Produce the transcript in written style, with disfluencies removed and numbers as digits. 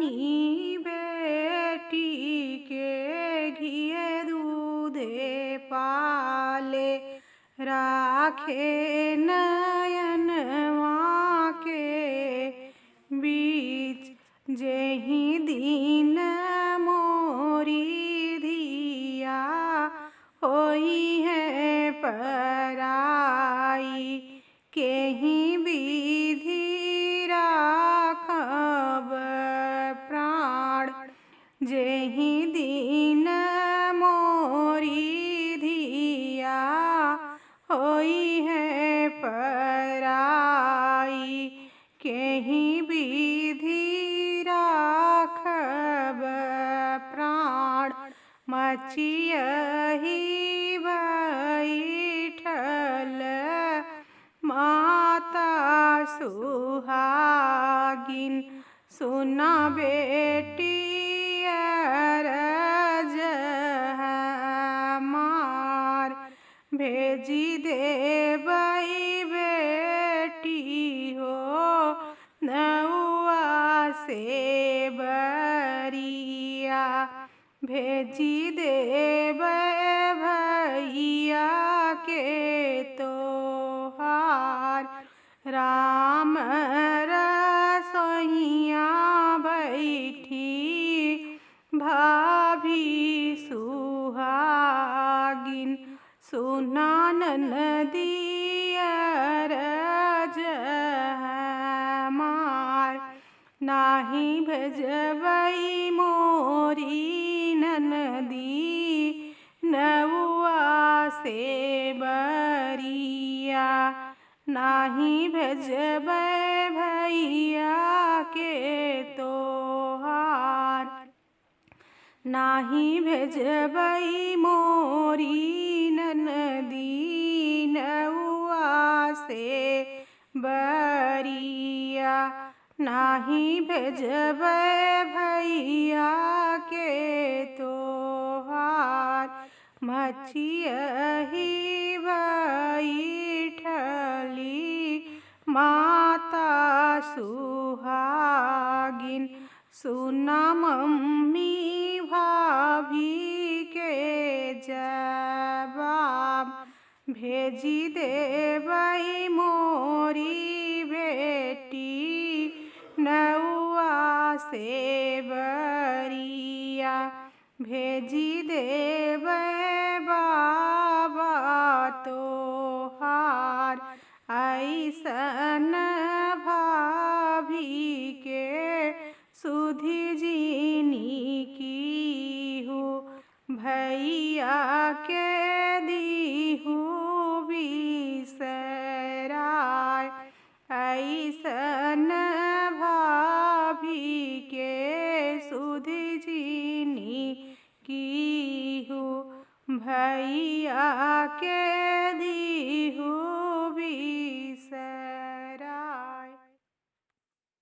अपनी बेटी के घिए दूधे पाले, राखे नयनवा के बीच। जेहि दिन मोरी धिया होई है पराई, केहि विधि राखब प्राण। जेहि दिन मोरी धिया होई है पराई, केहि विधि राखब प्राण। मचियहि बैठल माता सुहागिन, सुना बेटी अरज हमार। भेजी देबै बेटी हो नौआ से बरिया, भेजी देबै भैया के तोहार। राम रसोइया बैठी भाभी सुहागिन, सुना ननदी अरज हमार। नाही भेजबै मोरी ननदी नौआ से बरिया, नाही भेजबै भैया के तोहार। नाही भेजबै मोरी ननदी नौआ से बरिया, नाही भेजबै भैया के तोहार। मचियहि बैठली माता सुहागिन, सुना मम्मी भाभी के जवाब। भेजी देबै मोरी बेटी नौआ से बरिया, भेजी देबै बाबा तोहार। ऐसन भाभी के सुधि जीनी कीहू, भैया के दीहू बिसराय। ऐसन भाभी के सुधि जीनी कीहू, भैया के दीहू बिसराय।